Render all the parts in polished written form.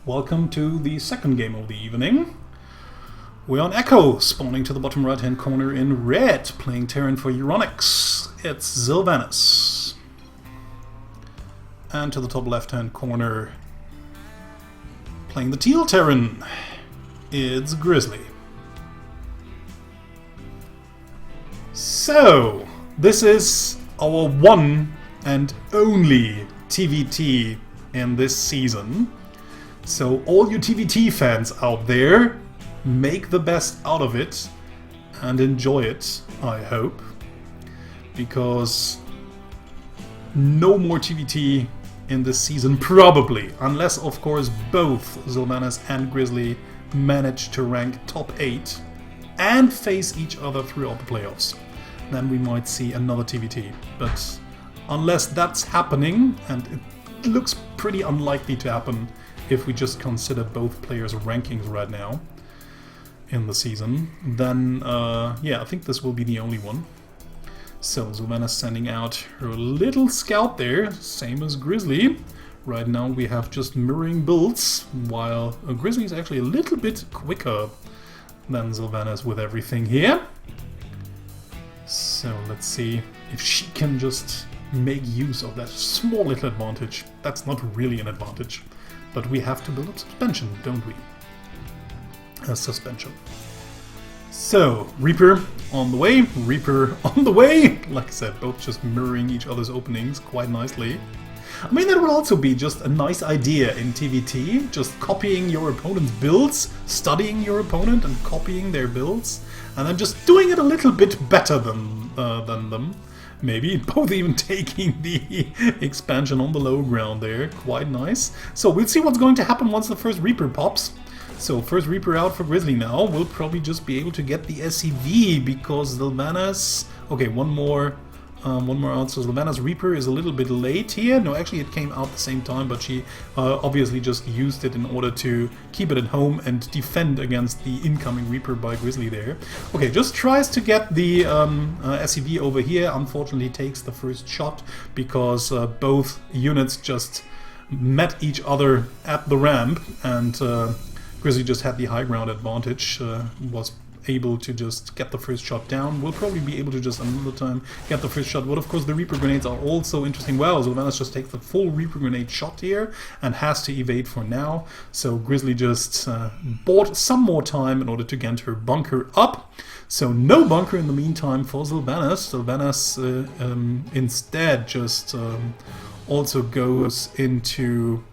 welcome to the second game of the evening. We're on Echo, spawning to the bottom right hand corner in red, playing Terran for Euronics. It's Sylvanas. And to the top left hand corner, playing the teal Terran, it's Grizzly. So, this is our one and only TvT in this season. So all you TvT fans out there, make the best out of it and enjoy it, I hope. Because no more TvT in this season, probably. Unless, of course, both Sylvanas and Grizzly manage to rank top 8 and face each other throughout the playoffs. Then we might see another TvT. But unless that's happening, and it looks pretty unlikely to happen if we just consider both players' rankings right now in the season, then yeah, I think this will be the only one. So Sylvanas sending out her little scout there, same as Grizzly. Right now we have just mirroring builds, while Grizzly is actually a little bit quicker than Sylvanas with everything here. So let's see if she can just make use of that small little advantage. That's not really an advantage, but we have to build up suspension, don't we? Suspension. So, Reaper on the way, Reaper on the way! Like I said, both just mirroring each other's openings quite nicely. I mean, that would also be just a nice idea in TvT, just copying your opponent's builds, studying your opponent and copying their builds, and then just doing it a little bit better than them. Maybe both even taking the expansion on the low ground there. Quite nice. So we'll see what's going to happen once the first Reaper pops. So first Reaper out for Grizzly now. We'll probably just be able to get the SCV because Sylvanas... Okay, one more out. So Sylvanas Reaper is a little bit late here. No, actually it came out the same time, but she obviously just used it in order to keep it at home and defend against the incoming Reaper by Grizzly there. Okay, just tries to get the SCV over here. Unfortunately takes the first shot because both units just met each other at the ramp, and Grizzly just had the high ground advantage, was able to just get the first shot down. We'll probably be able to just another time get the first shot, but of course the Reaper grenades are also interesting. Well, Sylvanas just takes the full Reaper grenade shot here and has to evade for now. So Grizzly just bought some more time in order to get her bunker up. So no bunker in the meantime for Sylvanas. Sylvanas instead just also goes into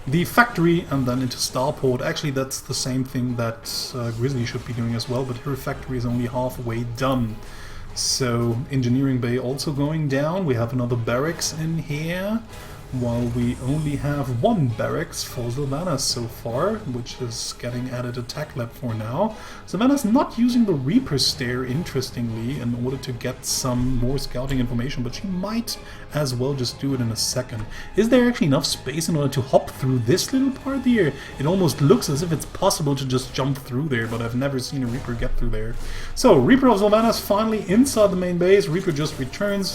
the factory and then into Starport. Actually, that's the same thing that Grizzly should be doing as well, but her factory is only halfway done. So engineering bay also going down. We have another barracks in here, while we only have one barracks for Sylvanas so far, which is getting added attack lab for now. Sylvanas not using the Reaper Stair, interestingly, in order to get some more scouting information, but she might as well just do it in a second. Is there actually enough space in order to hop through this little part here? It almost looks as if it's possible to just jump through there, but I've never seen a Reaper get through there. So, Reaper of Sylvanas finally inside the main base. Reaper just returns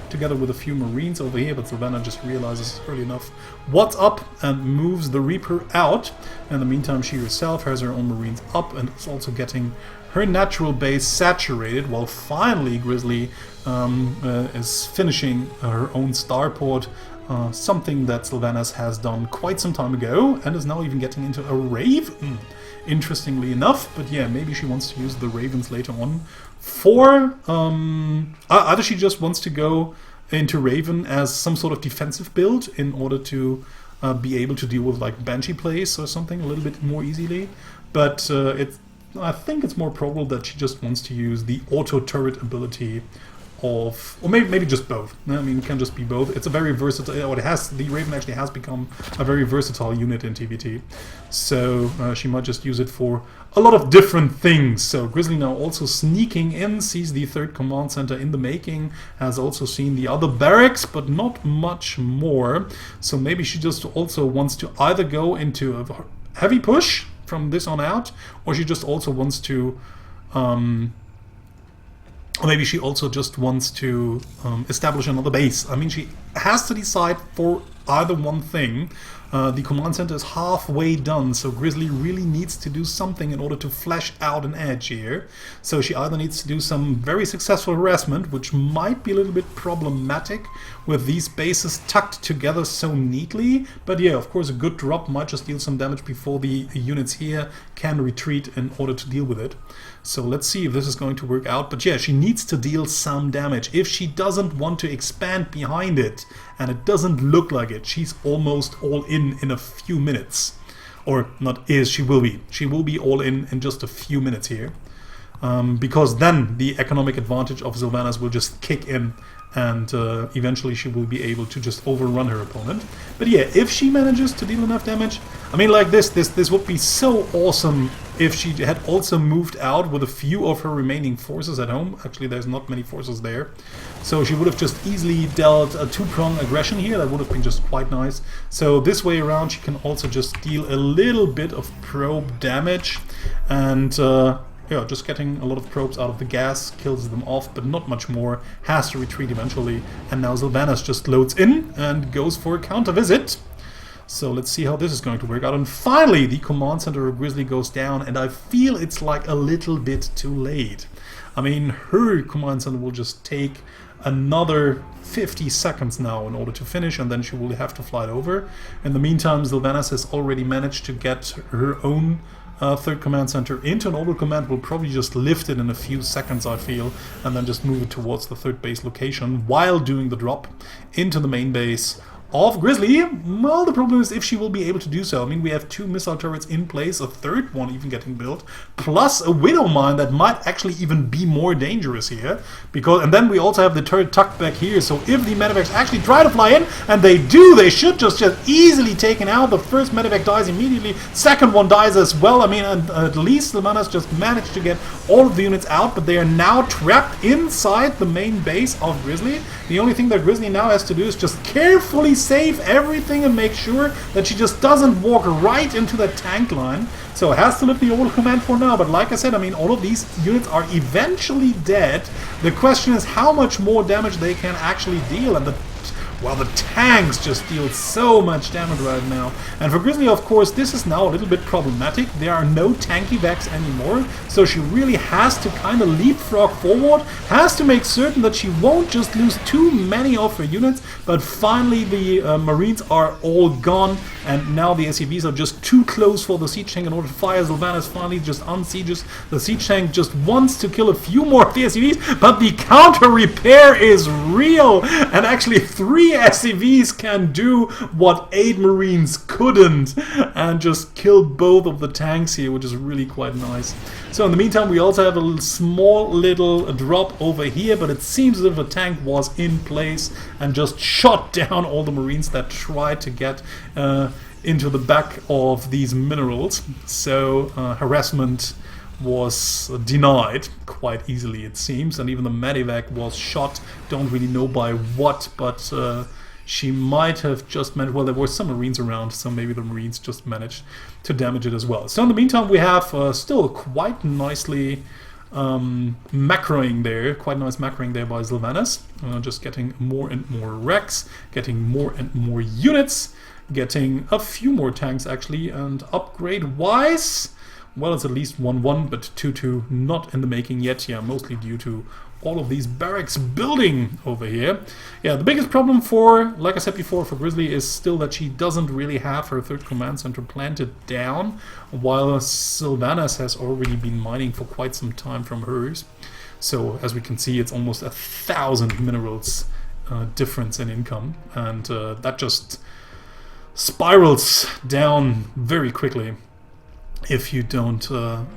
together with a few Marines over here, but Sylvanas just realizes early enough what's up and moves the Reaper out. In the meantime, she herself has her own Marines up and is also getting her natural base saturated, while finally Grizzly is finishing her own starport, something that Sylvanas has done quite some time ago, and is now even getting into a Raven, interestingly enough. But yeah, maybe she wants to use the Ravens later on for... either she just wants to go into Raven as some sort of defensive build in order to be able to deal with like Banshee plays or something a little bit more easily, but I think it's more probable that she just wants to use the auto turret ability of, or maybe just both. I mean, it can just be both. It's a very versatile, or the Raven actually has become a very versatile unit in TvT. So she might just use it for a lot of different things. So Grizzly now also sneaking in, sees the third command center in the making, has also seen the other barracks, but not much more. So maybe she just also wants to either go into a heavy push from this on out, or she just also wants to Or maybe she also just wants to establish another base. I mean, she has to decide for either one thing. The command center is halfway done, so Grizzly really needs to do something in order to flesh out an edge here. So she either needs to do some very successful harassment, which might be a little bit problematic with these bases tucked together so neatly. But yeah, of course, a good drop might just deal some damage before the units here can retreat in order to deal with it. So let's see if this is going to work out. But yeah, she needs to deal some damage. If she doesn't want to expand behind it, and it doesn't look like it, she's almost all in a few minutes. Or not is, she will be. She will be all in just a few minutes here. Because then the economic advantage of Sylvanas will just kick in, and eventually she will be able to just overrun her opponent. But yeah, if she manages to deal enough damage, I mean, like this would be so awesome if she had also moved out with a few of her remaining forces at home. Actually, there's not many forces there. So she would have just easily dealt a two-prong aggression here. That would have been just quite nice. So this way around, she can also just deal a little bit of probe damage. And yeah, just getting a lot of probes out of the gas kills them off, but not much more. Has to retreat eventually. And now Sylvanas just loads in and goes for a counter visit. So let's see how this is going to work out. And finally, the command center of Grizzly goes down, and I feel it's like a little bit too late. I mean, her command center will just take another 50 seconds now in order to finish, and then she will have to fly it over. In the meantime, Sylvanas has already managed to get her own third command center into an orbital command. Will probably just lift it in a few seconds, I feel, and then just move it towards the third base location while doing the drop into the main base of Grizzly. Well, the problem is if she will be able to do so. I mean, we have 2 missile turrets in place, a third one even getting built, plus a Widow Mine that might actually even be more dangerous here. And then we also have the turret tucked back here, so if the medevacs actually try to fly in, and they do, they should just easily taken out. The first medevac dies immediately, second one dies as well. I mean, at least Sylvanas just managed to get all of the units out, but they are now trapped inside the main base of Grizzly. The only thing that Grizzly now has to do is just carefully save everything and make sure that she just doesn't walk right into that tank line. So it has to lift the orbital command for now, but like I said, I mean, all of these units are eventually dead. The question is how much more damage they can actually deal, and the tanks just deal so much damage right now. And for Grizzly, of course, this is now a little bit problematic. There are no tanky vacs anymore, so she really has to kind of leapfrog forward, has to make certain that she won't just lose too many of her units, but finally the Marines are all gone, and now the SCVs are just too close for the siege tank in order to fire. Sylvanas finally just unsieges. The siege tank just wants to kill a few more of the SCVs, but the counter repair is real, and actually 3 SCVs can do what 8 Marines couldn't, and just kill both of the tanks here, which is really quite nice. So in the meantime, we also have a small little drop over here, but it seems as if a tank was in place and just shot down all the Marines that tried to get into the back of these minerals. So harassment was denied quite easily, it seems, and even the medevac was shot. Don't really know by what, but she might have just managed. Well, there were some Marines around, so maybe the Marines just managed to damage it as well. So in the meantime, we have still quite nicely macroing there, quite nice macroing there by Sylvanas. Just getting more and more wrecks, getting more and more units, getting a few more tanks actually, and upgrade wise, well, it's at least 1-1, but 2-2 not in the making yet. Yeah, mostly due to all of these barracks building over here. Yeah, the biggest problem for, like I said before, for Grizzly is still that she doesn't really have her third command center planted down, while Sylvanas has already been mining for quite some time from hers. So as we can see, it's almost 1,000 minerals difference in income, and that just spirals down very quickly if you don't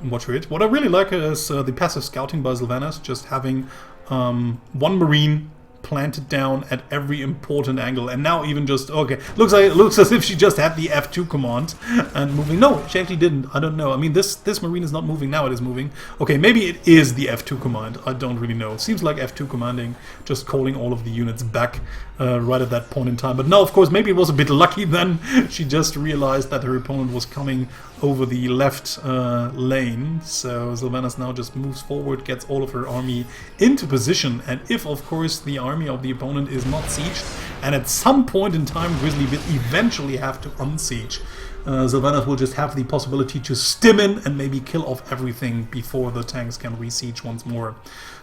watch for it. What I really like is the passive scouting by Sylvanas, just having 1 Marine planted down at every important angle, and now even just, okay, looks as if she just had the F2 command and moving. No, she actually didn't. I don't know. I mean, this Marine is not moving now, it is moving. Okay, maybe it is the F2 command. I don't really know. It seems like F2 commanding, just calling all of the units back right at that point in time. But no, of course, maybe it was a bit lucky then. She just realized that her opponent was coming over the left lane. So Sylvanas now just moves forward, gets all of her army into position, and if, of course, the army of the opponent is not sieged, and at some point in time Grizzly will eventually have to unsiege. Sylvanas will just have the possibility to stim in and maybe kill off everything before the tanks can re-siege once more.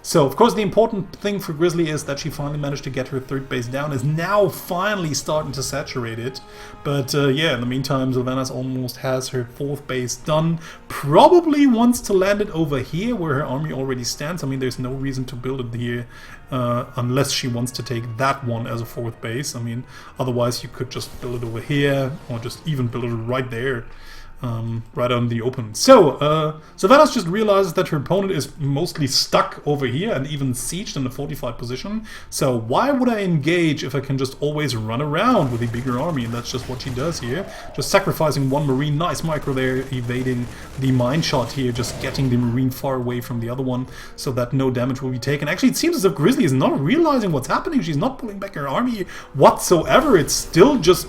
So, of course, the important thing for Grizzly is that she finally managed to get her third base down, is now finally starting to saturate it. But yeah, in the meantime, Sylvanas almost has her fourth base done. Probably wants to land it over here where her army already stands. I mean, there's no reason to build it here unless she wants to take that one as a fourth base. I mean, otherwise you could just build it over here or just even build it right there. Right on the open. So, Sylvanas just realizes that her opponent is mostly stuck over here and even sieged in a fortified position. So why would I engage if I can just always run around with a bigger army? And that's just what she does here. Just sacrificing one Marine. Nice micro there, evading the mine shot here, just getting the Marine far away from the other one so that no damage will be taken. Actually, it seems as if Grizzly is not realizing what's happening. She's not pulling back her army whatsoever. It's still just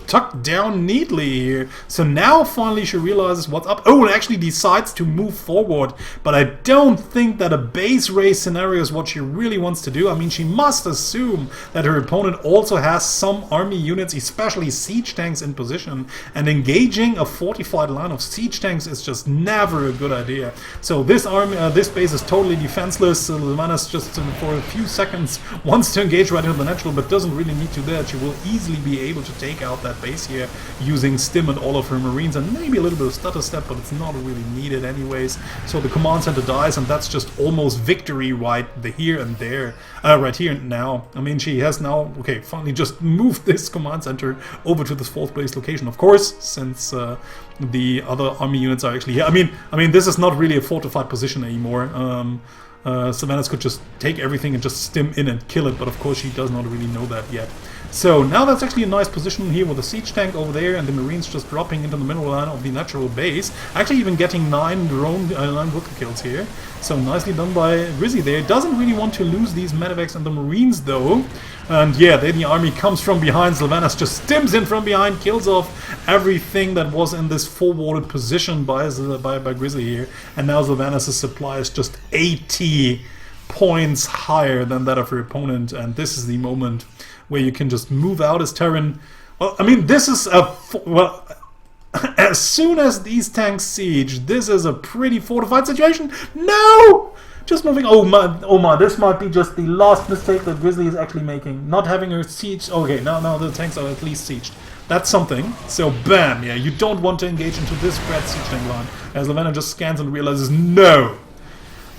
tucked down neatly here. So now finally she realizes what's up. Oh, and actually decides to move forward. But I don't think that a base race scenario is what she really wants to do. I mean, she must assume that her opponent also has some army units, especially siege tanks, in position. And engaging a fortified line of siege tanks is just never a good idea. So this army, this base is totally defenseless. Sylvanas just for a few seconds wants to engage right into the natural, but doesn't really need to do that. She will easily be able to take out that base here using stim and all of her Marines and maybe a little bit of stutter step, but it's not really needed anyways. So the command center dies, and that's just almost victory right here and there, right here and now. I mean, she has now, okay, finally just moved this command center over to this fourth base location, of course, since the other army units are actually here. I mean, this is not really a fortified position anymore. Sylvanas could just take everything and just stim in and kill it, but of course she does not really know that yet. So now that's actually a nice position here with the siege tank over there and the Marines just dropping into the middle line of the natural base. Actually even getting 9 rookie kills here. So nicely done by Grizzly there. Doesn't really want to lose these medevacs and the Marines though. And yeah, then the army comes from behind. Sylvanas just stims in from behind, kills off everything that was in this forwarded position by Grizzly here. And now Sylvanas' supply is just 80 points higher than that of her opponent. And this is the moment where you can just move out as Terran. Well, I mean, this is a... well, as soon as these tanks siege, this is a pretty fortified situation. No! Just moving... oh my, this might be just the last mistake that Grizzly is actually making. Not having her siege... okay, now the tanks are at least sieged. That's something. So, bam! Yeah, you don't want to engage into this red siege tank line. As Sylvanas just scans and realizes, no!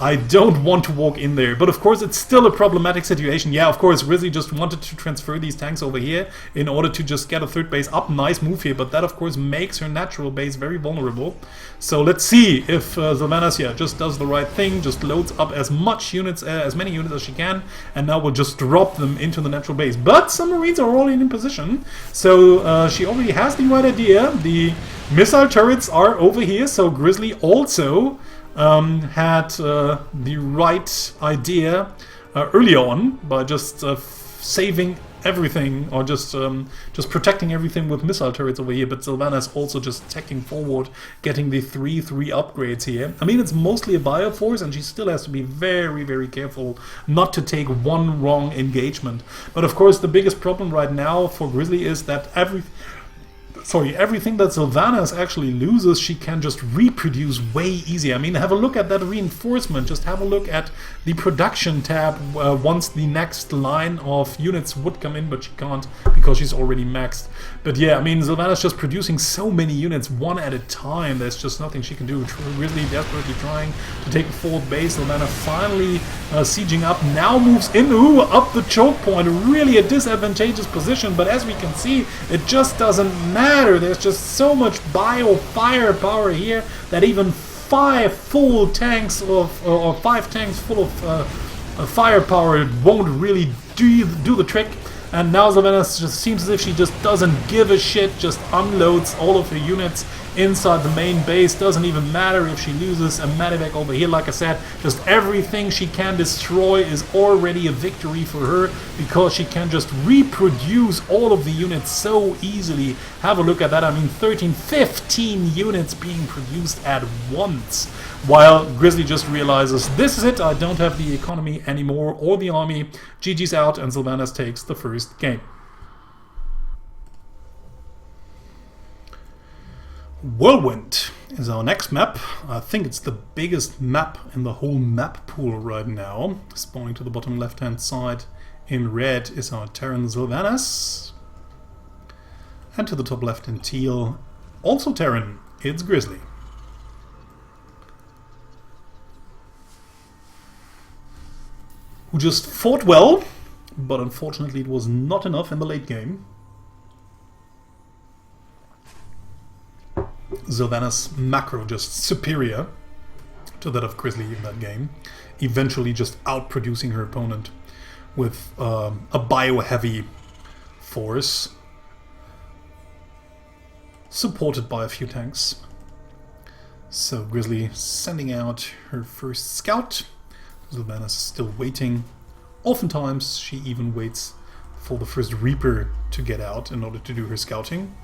I don't want to walk in there, but of course it's still a problematic situation. Yeah, of course, Grizzly just wanted to transfer these tanks over here in order to just get a third base up. Nice move here, but that of course makes her natural base very vulnerable. So let's see if Sylvanas, yeah, just does the right thing, just loads up as many units as she can, and now we'll just drop them into the natural base. But some Marines are already in position, so she already has the right idea. The missile turrets are over here, so Grizzly also had the right idea earlier on by just saving everything, or just protecting everything with missile turrets over here. But Sylvanas also just attacking forward, getting the 3/3 upgrades here. I mean, it's mostly a bioforce, and she still has to be very, very careful not to take one wrong engagement. But of course, the biggest problem right now for Grizzly is that everything that Sylvanas actually loses, she can just reproduce way easier. I mean, have a look at that reinforcement. Just have a look at the production tab once the next line of units would come in, but she can't because she's already maxed. But yeah, I mean, Sylvanas just producing so many units one at a time. There's just nothing she can do. Grizzly desperately trying to take a fourth base. Sylvanas finally sieging up. Now moves in, up the choke point. Really a disadvantageous position, but as we can see, it just doesn't matter. There's just so much bio firepower here that even 5 full tanks or 5 tanks full of firepower won't really do the trick. And now Sylvanas just seems as if she just doesn't give a shit, just unloads all of her units inside the main base. Doesn't even matter if she loses a medevac over here. Like I said, just everything she can destroy is already a victory for her, because she can just reproduce all of the units so easily. Have a look at that. I mean, 15 units being produced at once, while Grizzly just realizes, this is it, I don't have the economy anymore or the army. GG's out, and Sylvanas takes the first game. Whirlwind is our next map. I think it's the biggest map in the whole map pool right now. Spawning to the bottom left hand side in red is our Terran Sylvanas. And to the top left in teal, also Terran, it's Grizzly. Who just fought well, but unfortunately it was not enough in the late game. Sylvanas' macro just superior to that of Grizzly in that game, eventually just outproducing her opponent with a bio-heavy force, supported by a few tanks. So Grizzly sending out her first scout. Sylvanas is still waiting. Oftentimes she even waits for the first Reaper to get out in order to do her scouting.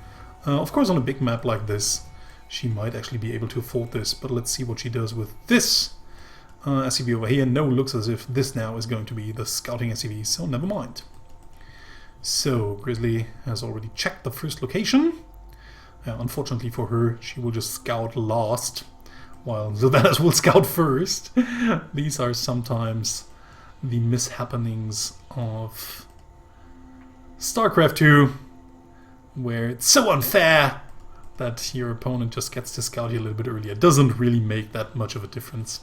Of course on a big map like this she might actually be able to afford this, but let's see what she does with this SCV over here. No, looks as if this now is going to be the scouting SCV, so never mind. So Grizzly has already checked the first location. Unfortunately for her, she will just scout last, while Sylvanas will scout first. These are sometimes the mishappenings of StarCraft 2, where it's so unfair that your opponent just gets to scout you a little bit earlier. It doesn't really make that much of a difference.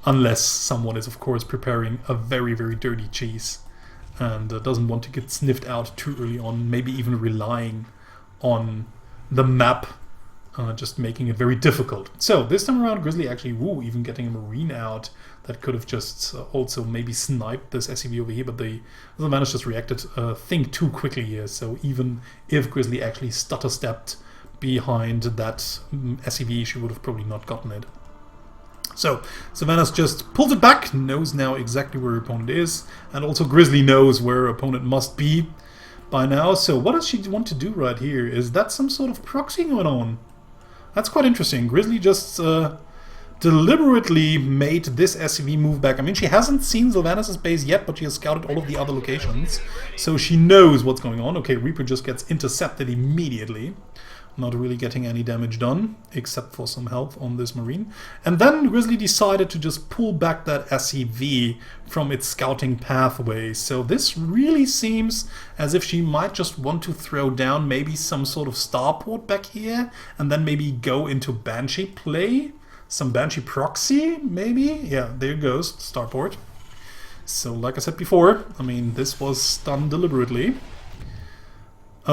Unless someone is, of course, preparing a very, very dirty cheese and doesn't want to get sniffed out too early on, maybe even relying on the map just making it very difficult. So this time around Grizzly actually, even getting a Marine out that could have just also maybe sniped this SCV over here, but the Sylvanas just reacted think too quickly here, so even if Grizzly actually stutter-stepped behind that SCV, she would have probably not gotten it. So Sylvanas just pulls it back, knows now exactly where her opponent is, and also Grizzly knows where her opponent must be by now. So what does she want to do right here? Is that some sort of proxy going on? That's quite interesting. Grizzly just deliberately made this SCV move back. I mean, she hasn't seen Sylvanas' base yet, but she has scouted all of the other locations, so she knows what's going on. Okay, Reaper just gets intercepted immediately. Not really getting any damage done, except for some health on this Marine. And then Grizzly decided to just pull back that SCV from its scouting pathway. So this really seems as if she might just want to throw down maybe some sort of starport back here, and then maybe go into Banshee play. Some Banshee proxy, maybe? Yeah, there goes, starport. So like I said before, I mean, this was done deliberately.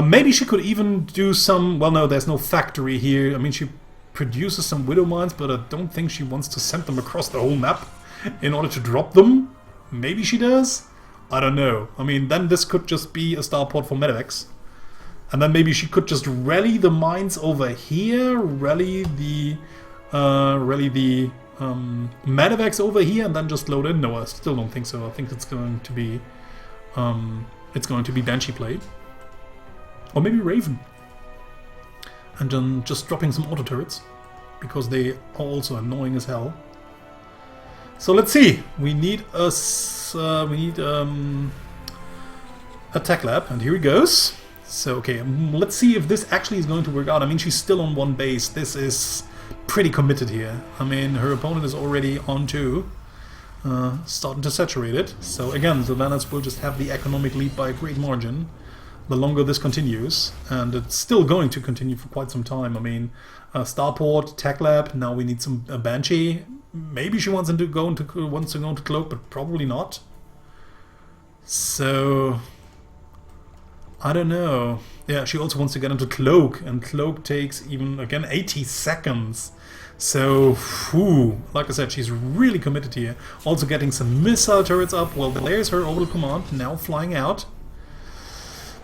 Maybe she could even do some... Well, no, there's no factory here. I mean, she produces some Widow Mines, but I don't think she wants to send them across the whole map in order to drop them. Maybe she does? I don't know. I mean, then this could just be a starport for medevacs. And then maybe she could just rally the mines over here, rally the medevacs over here, and then just load in. No, I still don't think so. I think it's going to be Banshee play. Or maybe Raven. And then just dropping some auto turrets, because they are also annoying as hell. So let's see. We need a tech lab, and here he goes. So okay, let's see if this actually is going to work out. I mean, she's still on one base. This is pretty committed here. I mean, her opponent is already on two, starting to saturate it. So again, Sylvanas will just have the economic lead by a great margin the longer this continues, and it's still going to continue for quite some time. I mean, starport, tech lab. Now we need some Banshee. Maybe she wants to go into Cloak, but probably not. So I don't know. Yeah, she also wants to get into Cloak, and Cloak takes even again 80 seconds. So, like I said, she's really committed here. Also getting some missile turrets up. Well, there's her orbital command now flying out.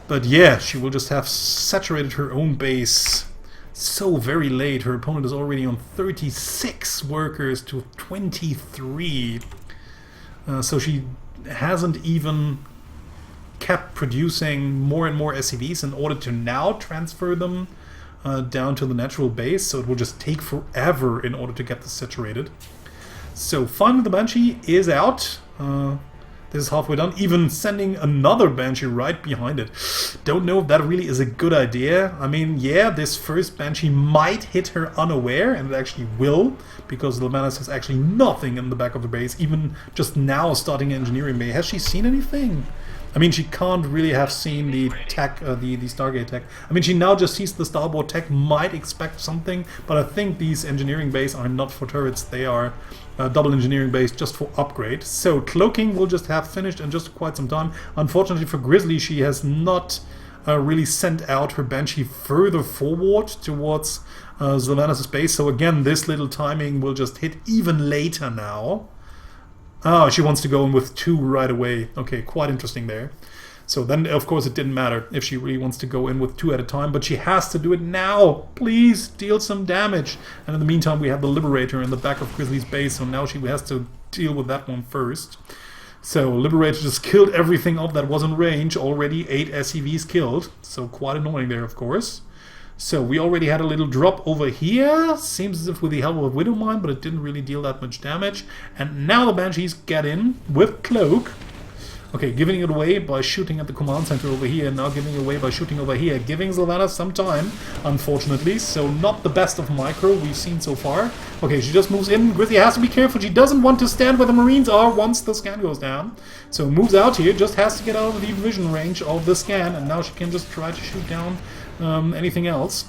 But yeah, she will just have saturated her own base so very late. Her opponent is already on 36 workers to 23. So she hasn't even kept producing more and more SCVs in order to now transfer them down to the natural base. So it will just take forever in order to get this saturated. So finally the Banshee is out. This is halfway done, even sending another Banshee right behind it. Don't know if that really is a good idea. I mean, yeah, this first Banshee might hit her unaware, and it actually will, because Sylvanas has actually nothing in the back of the base, even just now starting engineering bay. Has she seen anything? I mean, she can't really have seen the tech, the Stargate tech. I mean, she now just sees the starboard tech, might expect something, but I think these engineering bays are not for turrets. They are double engineering base just for upgrade. So cloaking will just have finished in just quite some time. Unfortunately for Grizzly, she has not really sent out her Banshee further forward towards Sylvanas' base. So again, this little timing will just hit even later now. Oh, she wants to go in with 2 right away. Okay, quite interesting there. So then, of course, it didn't matter if she really wants to go in with 2 at a time, but she has to do it now. Please deal some damage. And in the meantime, we have the Liberator in the back of Grizzly's base, so now she has to deal with that one first. So Liberator just killed everything up that was in range. Already 8 SCVs killed, so quite annoying there, of course. So we already had a little drop over here. Seems as if with the help of Widowmine, but it didn't really deal that much damage. And now the Banshees get in with Cloak. Okay, giving it away by shooting at the command center over here. Now giving it away by shooting over here. Giving Sylvanas some time, unfortunately. So not the best of micro we've seen so far. Okay, she just moves in. Grizzly has to be careful. She doesn't want to stand where the Marines are once the scan goes down. So moves out here. Just has to get out of the vision range of the scan. And now she can just try to shoot down anything else.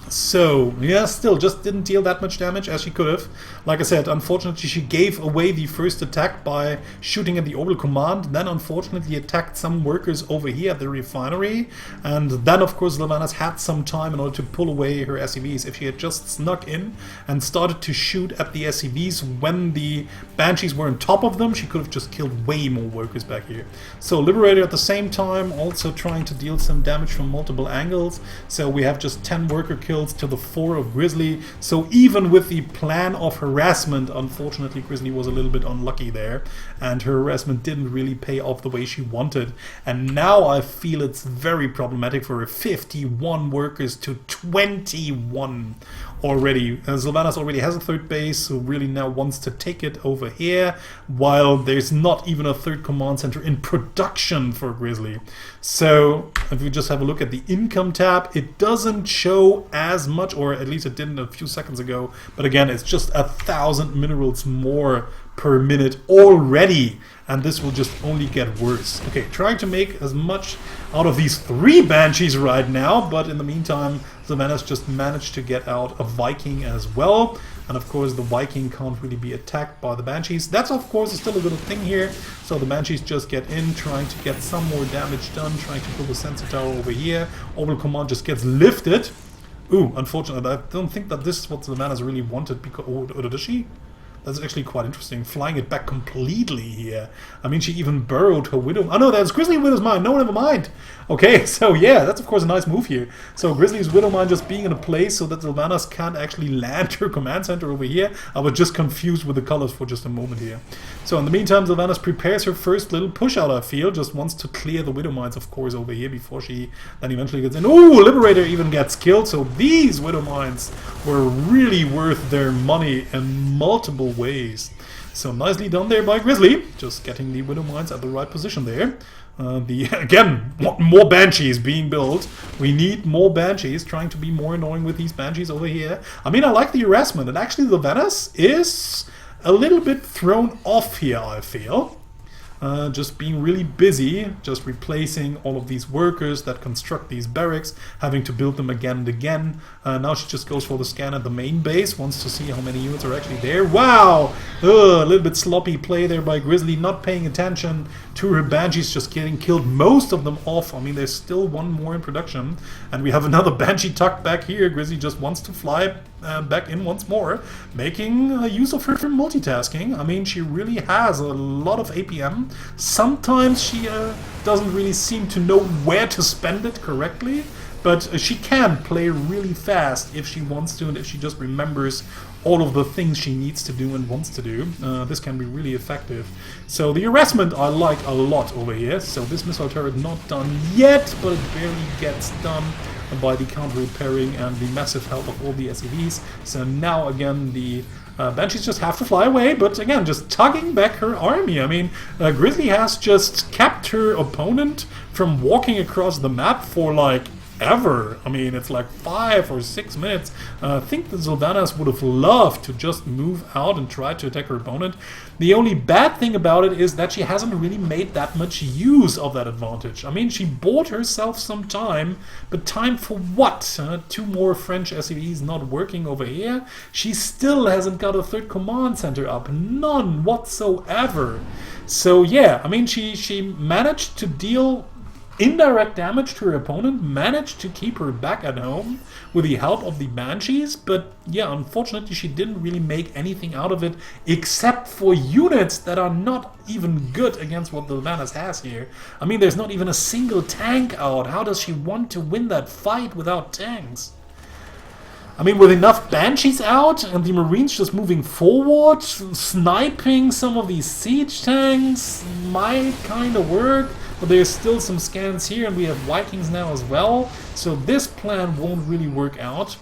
So, yeah, still just didn't deal that much damage as she could have. Like I said, unfortunately she gave away the first attack by shooting at the orbital command, then unfortunately attacked some workers over here at the refinery, and then of course Sylvanas had some time in order to pull away her SCVs. If she had just snuck in and started to shoot at the SCVs when the Banshees were on top of them, she could have just killed way more workers back here. So Liberator at the same time also trying to deal some damage from multiple angles. So we have just 10 worker kills to the 4 of Grizzly. So even with the plan of harassment, unfortunately Grizzly was a little bit unlucky there, and her harassment didn't really pay off the way she wanted. And now I feel it's very problematic for her. 51 workers to 21 already. Sylvanas already has a 3rd base, who really now wants to take it over here, while there's not even a 3rd command center in production for Grizzly. So if we just have a look at the income tab, it doesn't show as much, or at least it didn't a few seconds ago, but again, it's just 1,000 minerals more per minute already, and this will just only get worse. Okay, trying to make as much out of these 3 Banshees right now, but in the meantime Sylvanas just managed to get out a Viking as well, and of course the Viking can't really be attacked by the Banshees. That's of course still a little thing here, so the Banshees just get in, trying to get some more damage done, trying to pull the sensor tower over here. Orbital command just gets lifted. Ooh, unfortunately, I don't think that this is what Sylvanas really wanted, because, or does she? That's actually quite interesting. Flying it back completely here. I mean, she even burrowed her Widow. Oh no, that's Grizzly Widow's Mine. No, never mind. Okay, so yeah, that's of course a nice move here. So Grizzly's Widow Mine just being in a place so that Sylvanas can't actually land her command center over here. I was just confused with the colors for just a moment here. So in the meantime, Sylvanas prepares her first little push out, I feel. Just wants to clear the Widow Mines, of course, over here before she then eventually gets in. Ooh, Liberator even gets killed. So these Widow Mines were really worth their money in multiple ways. So nicely done there by Grizzly, just getting the Widow Mines at the right position there. Again, more Banshees being built. We need more Banshees, trying to be more annoying with these Banshees over here. I mean, I like the harassment, and actually the Sylvanas is a little bit thrown off here, I feel. Just being really busy, just replacing all of these workers that construct these barracks, having to build them again and again. Now she just goes for the scan at the main base, wants to see how many units are actually there. Wow! A little bit sloppy play there by Grizzly, not paying attention to her Banshees, just getting killed, most of them off. I mean, there's still one more in production, and we have another Banshee tucked back here. Grizzly just wants to fly back in once more, making use of her multitasking. I mean, she really has a lot of APM. Sometimes she doesn't really seem to know where to spend it correctly, but she can play really fast if she wants to, and if she just remembers all of the things she needs to do and wants to do. This can be really effective. So the harassment I like a lot over here. So this missile turret not done yet, but it barely gets done by the counter repairing and the massive help of all the SCVs. So now again the Banshees just have to fly away, but again, just tugging back her army. I mean, Grizzly has just kept her opponent from walking across the map for like ever. I mean, it's like 5 or 6 minutes. I think the Sylvanas would have loved to just move out and try to attack her opponent. The only bad thing about it is that she hasn't really made that much use of that advantage. I mean, she bought herself some time, but time for what? 2 more French SCVs not working over here. She still hasn't got a 3rd command center up. None whatsoever. So yeah, I mean, she managed to deal indirect damage to her opponent, managed to keep her back at home with the help of the Banshees, but yeah, unfortunately she didn't really make anything out of it except for units that are not even good against what the Sylvanas has here. I mean, there's not even a single tank out. How does she want to win that fight without tanks? I mean, with enough Banshees out and the Marines just moving forward, sniping some of these siege tanks might kind of work. But there's still some scans here, and we have Vikings now as well. So this plan won't really work out.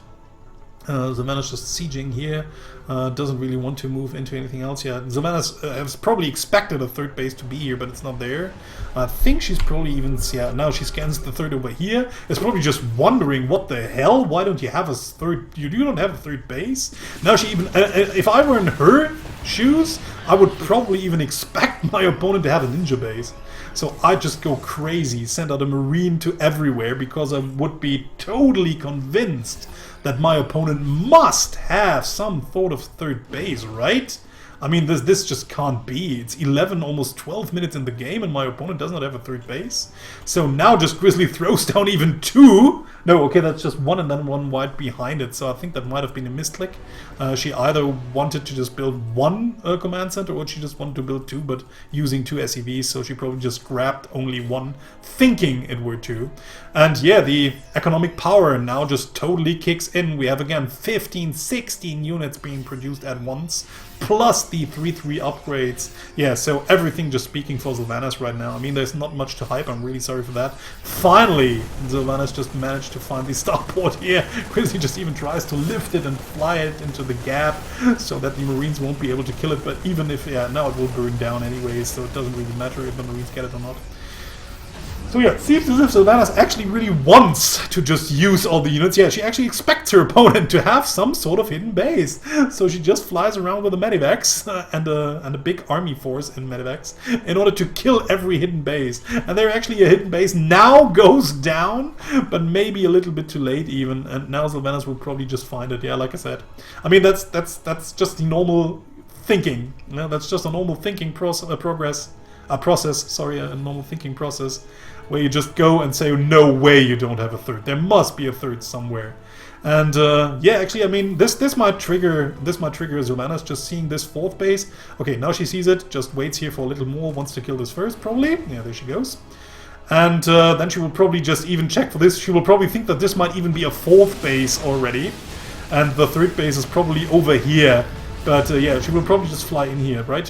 Sylvanas just sieging here. Doesn't really want to move into anything else yet. Sylvanas has probably expected a 3rd base to be here, but it's not there. I think she's probably even... Yeah, now she scans the 3rd over here. It's probably just wondering, what the hell? Why don't you have a 3rd... You don't have a 3rd base? Now she even... if I were in her shoes, I would probably even expect my opponent to have a ninja base. So I'd just go crazy, send out a Marine to everywhere, because I would be totally convinced that my opponent must have some sort of 3rd base, right? I mean, this just can't be. It's 11, almost 12 minutes in the game, and my opponent does not have a 3rd base. So now just Grizzly throws down even 2. No, okay, that's just 1 and then 1 wide behind it. So I think that might have been a misclick. She either wanted to just build 1 command center, or she just wanted to build 2, but using 2 SCVs. So she probably just grabbed only 1, thinking it were 2. And yeah, the economic power now just totally kicks in. We have again 15, 16 units being produced at once, plus the 3-3 upgrades. Yeah, so everything just speaking for Sylvanas right now. I mean, there's not much to hype. I'm really sorry for that. Finally, Sylvanas just managed to find the starport here. Grizzly just even tries to lift it and fly it into the gap so that the Marines won't be able to kill it. But even if, yeah, now it will burn down anyways, so it doesn't really matter if the Marines get it or not. So yeah, it seems as if Sylvanas actually really wants to just use all the units. Yeah, she actually expects her opponent to have some sort of hidden base. So she just flies around with a medivacs and a big army force in medivacs in order to kill every hidden base. And there actually a hidden base now goes down, but maybe a little bit too late even. And now Sylvanas will probably just find it. Yeah, like I said. I mean, that's just the normal thinking. You know, that's just a normal thinking process, a normal thinking process, where you just go and say, no way you don't have a 3rd. There must be a 3rd somewhere. And yeah, actually, I mean, this might trigger Sylvanas just seeing this 4th base. Okay, now she sees it, just waits here for a little more, wants to kill this first, probably. Yeah, there she goes. And then she will probably just even check for this. She will probably think that this might even be a 4th base already. And the 3rd base is probably over here. But yeah, she will probably just fly in here, right?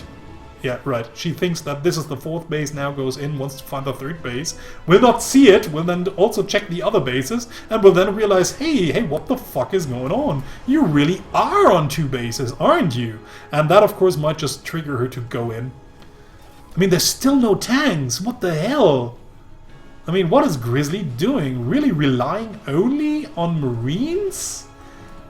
Yeah, right. She thinks that this is the 4th base, now goes in, wants to find the 3rd base, will not see it, will then also check the other bases, and will then realize, hey, what the fuck is going on? You really are on 2 bases, aren't you? And that, of course, might just trigger her to go in. I mean, there's still no tanks. What the hell? I mean, what is Grizzly doing? Really relying only on Marines?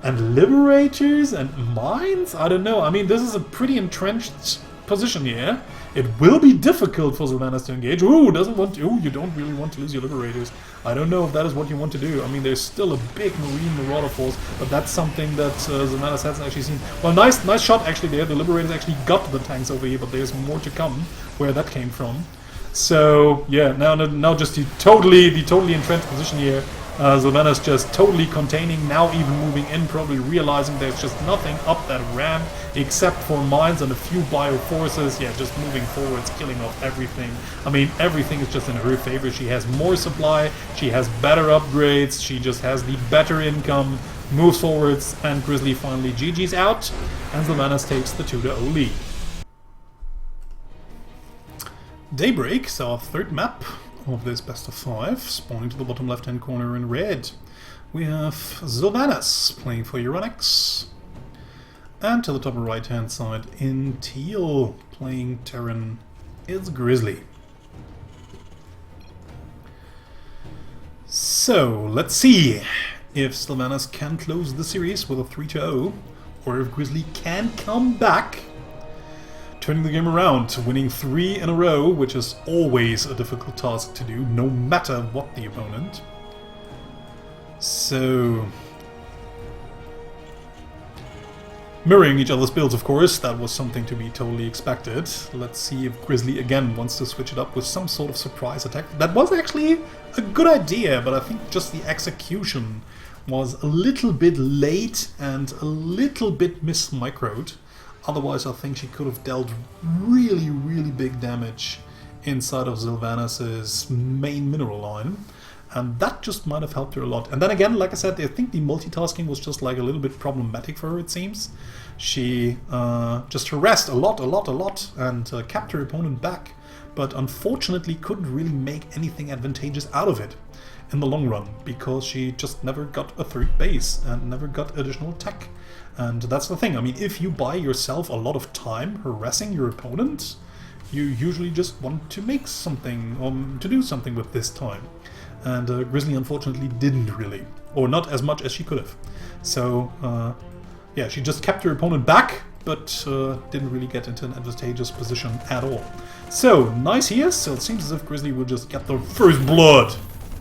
And Liberators and Mines? I don't know. I mean, this is a pretty entrenched position here. It will be difficult for Sylvanas to engage. Ooh, doesn't want to. Ooh, you don't really want to lose your Liberators. I don't know if that is what you want to do. I mean, there's still a big Marine Marauder force, but that's something that Sylvanas hasn't actually seen. Well, nice shot actually there. The Liberators actually got the tanks over here, but there's more to come where that came from. So yeah, now just the totally entrenched position here. Sylvanas just totally containing, now even moving in, probably realizing there's just nothing up that ramp except for mines and a few bio forces. Yeah, just moving forwards, killing off everything. I mean, everything is just in her favor. She has more supply, she has better upgrades, she just has the better income, moves forwards, and Grizzly finally GG's out, and Sylvanas takes the 2-0 lead. Daybreak, so our 3rd map of this best of 5, spawning to the bottom left hand corner in red. We have Sylvanas playing for Euronics. And to the top right-hand side in teal, playing Terran, is Grizzly. So, let's see if Sylvanas can close the series with a 3-0, or if Grizzly can come back, turning the game around, winning 3 in a row, which is always a difficult task to do, no matter what the opponent. So, mirroring each other's builds, of course, that was something to be totally expected. Let's see if Grizzly again wants to switch it up with some sort of surprise attack. That was actually a good idea, but I think just the execution was a little bit late and a little bit mismicroed. Otherwise, I think she could have dealt really, really big damage inside of Sylvanas' main mineral line. And that just might have helped her a lot. And then again, like I said, I think the multitasking was just like a little bit problematic for her, it seems. She just harassed a lot, and kept her opponent back. But unfortunately couldn't really make anything advantageous out of it in the long run, because she just never got a third base and never got additional tech. And that's the thing, I mean, if you buy yourself a lot of time harassing your opponent, you usually just want to make something, to do something with this time. And Grizzly unfortunately didn't really, or not as much as she could have. So, yeah, she just kept her opponent back, but didn't really get into an advantageous position at all. So, nice here, so it seems as if Grizzly will just get the first blood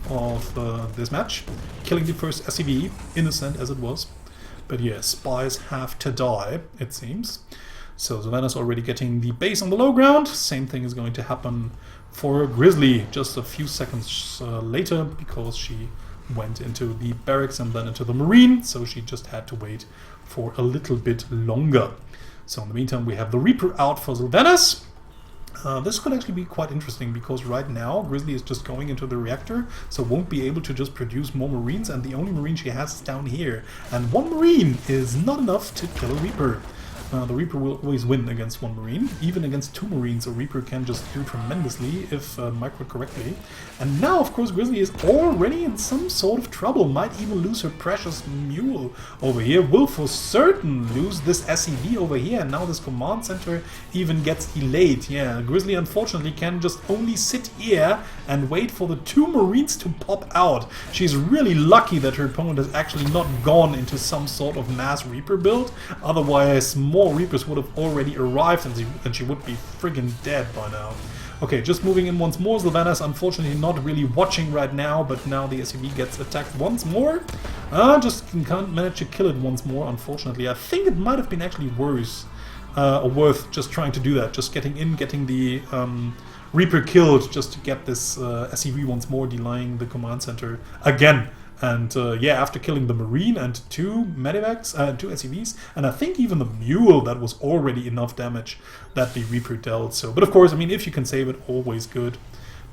of this match, killing the first SCV, innocent as it was. But yeah, spies have to die, it seems. So Sylvanas already getting the base on the low ground. Same thing is going to happen for Grizzly just a few seconds later, because she went into the barracks and then into the marine, so she just had to wait for a little bit longer. So in the meantime, we have the Reaper out for Sylvanas. This could actually be quite interesting, because right now Grizzly is just going into the reactor, so won't be able to just produce more Marines, and the only Marine she has is down here. And one Marine is not enough to kill a Reaper. The Reaper will always win against one Marine. Even against 2 Marines, a Reaper can just do tremendously if microed correctly. And now, of course, Grizzly is already in some sort of trouble. Might even lose her precious mule over here. Will for certain lose this SCV over here. And now this command center even gets delayed. Yeah, Grizzly unfortunately can just only sit here and wait for the 2 Marines to pop out. She's really lucky that her opponent has actually not gone into some sort of mass Reaper build. Otherwise, more Reapers would have already arrived and she would be friggin' dead by now. Okay, just moving in once more. Sylvanas unfortunately not really watching right now, but now the SCV gets attacked once more. Just can't manage to kill it once more, unfortunately. I think it might have been actually worse, or worth just trying to do that. Just getting in, getting the Reaper killed, just to get this SCV once more, delaying the command center again. And yeah, after killing the Marine and 2 Medivacs, 2 SCVs, and I think even the Mule, that was already enough damage that the Reaper dealt. So, but of course, I mean, if you can save it, always good.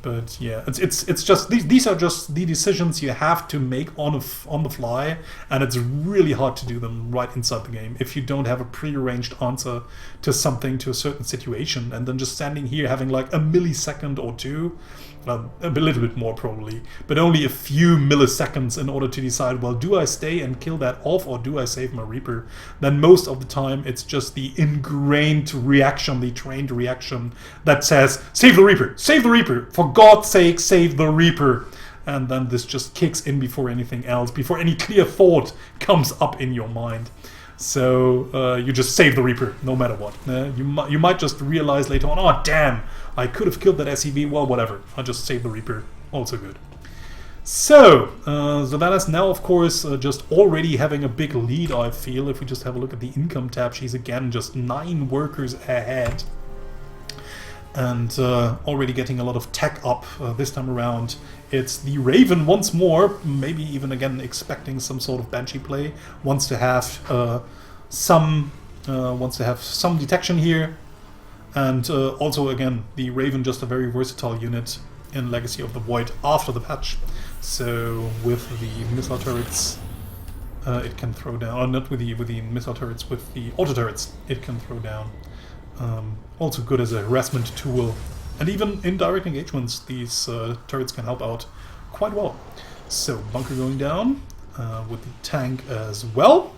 But yeah, it's just these are just the decisions you have to make on the fly, and it's really hard to do them right inside the game if you don't have a prearranged answer to something, to a certain situation, and then just standing here having like a millisecond or 2. Well, a little bit more probably, but only a few milliseconds in order to decide, well, do I stay and kill that off, or do I save my Reaper? Then most of the time it's just the ingrained reaction, the trained reaction that says, save the Reaper, for God's sake, save the Reaper. And then this just kicks in before anything else, before any clear thought comes up in your mind. So you just save the Reaper, no matter what. You might just realize later on, oh damn, I could have killed that SCV, well whatever, I just saved the Reaper, also good. So, Sylvanas now of course just already having a big lead, I feel. If we just have a look at the income tab, she's again just 9 workers ahead. And already getting a lot of tech up this time around. It's the Raven once more, maybe even again expecting some sort of Banshee play. Wants to have some detection here, and also again the Raven just a very versatile unit in Legacy of the Void after the patch. So with the missile turrets, it can throw down, or not with the missile turrets, with the auto turrets, it can throw down. Also good as a harassment tool, and even in direct engagements these turrets can help out quite well. So bunker going down with the tank as well,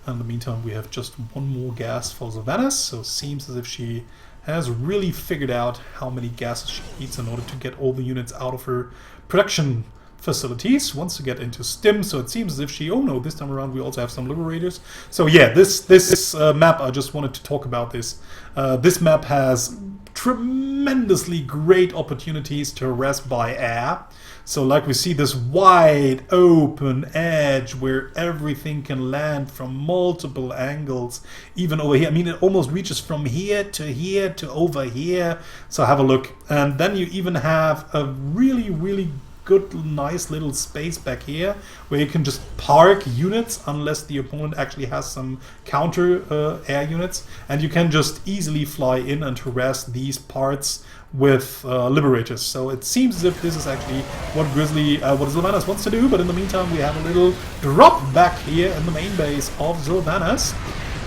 In the meantime, we have just one more gas for Sylvanas, so seems as if she has really figured out how many gases she needs in order to get all the units out of her production facilities. Wants to get into stim, so it seems as if she... Oh no, this time around we also have some liberators. So yeah, this map, I just wanted to talk about this. This map has tremendously great opportunities to harass by air. So like we see this wide open edge where everything can land from multiple angles, even over here. I mean, it almost reaches from here to over here. So have a look. And then you even have a really good, nice little space back here where you can just park units unless the opponent actually has some counter air units, and you can just easily fly in and harass these parts with liberators. So it seems as if this is actually what Sylvanas wants to do, but in the meantime we have a little drop back here in the main base of Sylvanas.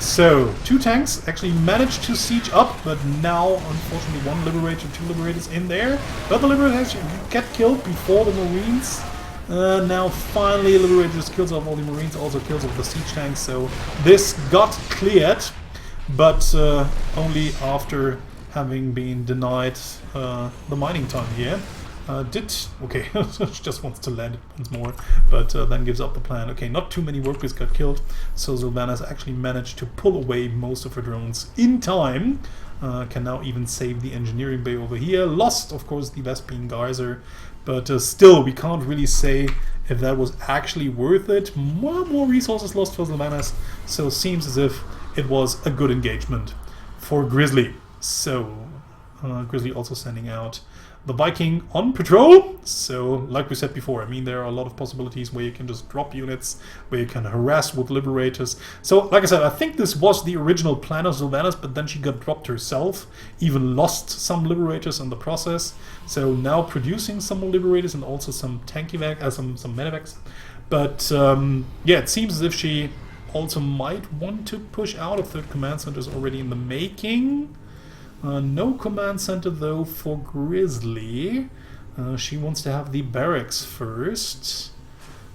So, 2 tanks actually managed to siege up, but now, unfortunately, 1 liberator, 2 liberators in there. But the liberators get killed before the Marines. Now, finally, liberators kills off all the Marines, also kills off the siege tanks. So, this got cleared, but only after having been denied the mining time here. Okay, just wants to land it once more, but then gives up the plan. Okay, not too many workers got killed, so Sylvanas actually managed to pull away most of her drones in time. Can now even save the engineering bay over here. Lost, of course, the Vespine Geyser, but still, we can't really say if that was actually worth it. More resources lost for Sylvanas, so seems as if it was a good engagement for Grizzly. So, Grizzly also sending out the Viking on patrol. So, like we said before, I mean, there are a lot of possibilities where you can just drop units, where you can harass with liberators. So, like I said, I think this was the original plan of Sylvanas, but then she got dropped herself, even lost some liberators in the process. So now producing some more liberators and also some tank evac, some medevacs. But yeah, it seems as if she also might want to push out. A 3rd command center is already in the making. No command center though for Grizzly. She wants to have the barracks first.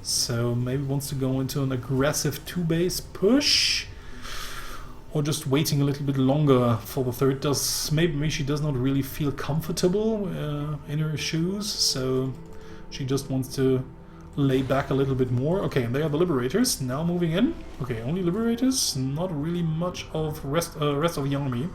So maybe wants to go into an aggressive 2-base push. Or just waiting a little bit longer for the 3rd. Maybe she does not really feel comfortable in her shoes. So she just wants to lay back a little bit more. Okay, and there are the liberators now moving in. Okay, only liberators. Not really much of rest of the army.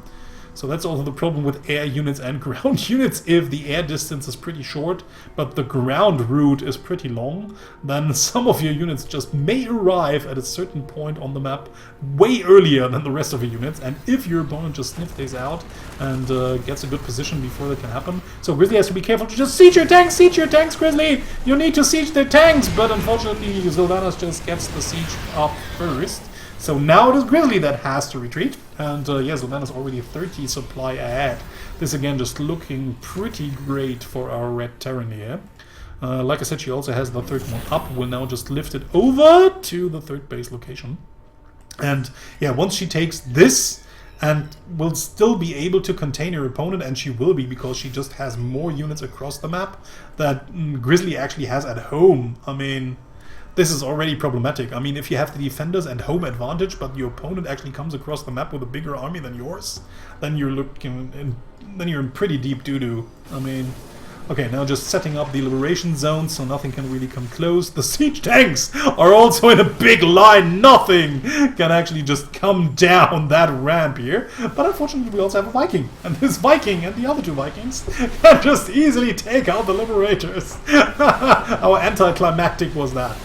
So that's also the problem with air units and ground units. If the air distance is pretty short, but the ground route is pretty long, then some of your units just may arrive at a certain point on the map way earlier than the rest of your units. And if your opponent just sniffs these out and gets a good position before that can happen. So Grizzly has to be careful to just siege your tanks, Grizzly! You need to siege their tanks! But unfortunately, Sylvanas just gets the siege up first. So now it is Grizzly that has to retreat, and yeah, Sylvanas already 30 supply ahead. This again just looking pretty great for our red Terran here. Like I said, she also has the 3rd one up, will now just lift it over to the 3rd base location. And yeah, once she takes this, and will still be able to contain her opponent, and she will be because she just has more units across the map that Grizzly actually has at home. I mean, this is already problematic. I mean, if you have the defenders and home advantage, but your opponent actually comes across the map with a bigger army than yours, then you're in pretty deep doo-doo. I mean, okay, now just setting up the liberation zone so nothing can really come close. The siege tanks are also in a big line. Nothing can actually just come down that ramp here. But unfortunately, we also have a Viking. And this Viking and the other 2 Vikings can just easily take out the liberators. How anticlimactic was that?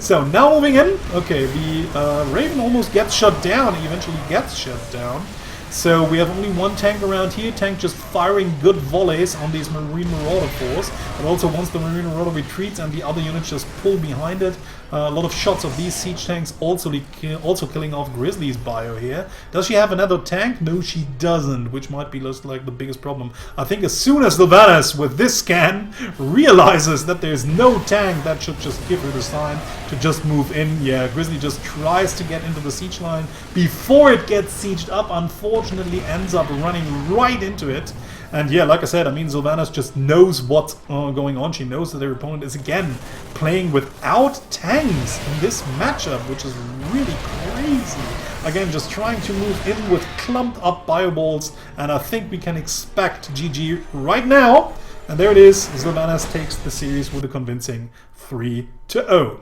So now moving in. Okay, the Raven almost gets shut down. He eventually gets shut down. So we have only 1 tank around here. Tank just firing good volleys on these Marine Marauder force. But also once the Marine Marauder retreats and the other units just pull behind it, a lot of shots of these siege tanks also killing off Grizzly's bio here. Does she have another tank? No, she doesn't, which might be just like the biggest problem. I think as soon as Sylvanas with this scan realizes that there's no tank, that should just give her the sign to just move in. Yeah, Grizzly just tries to get into the siege line before it gets sieged up. Unfortunately, ends up running right into it. And yeah, like I said, I mean, Sylvanas just knows what's going on. She knows that their opponent is again playing without tanks in this matchup, which is really crazy. Again, just trying to move in with clumped up Bioballs, and I think we can expect GG right now. And there it is, Sylvanas takes the series with a convincing 3-0.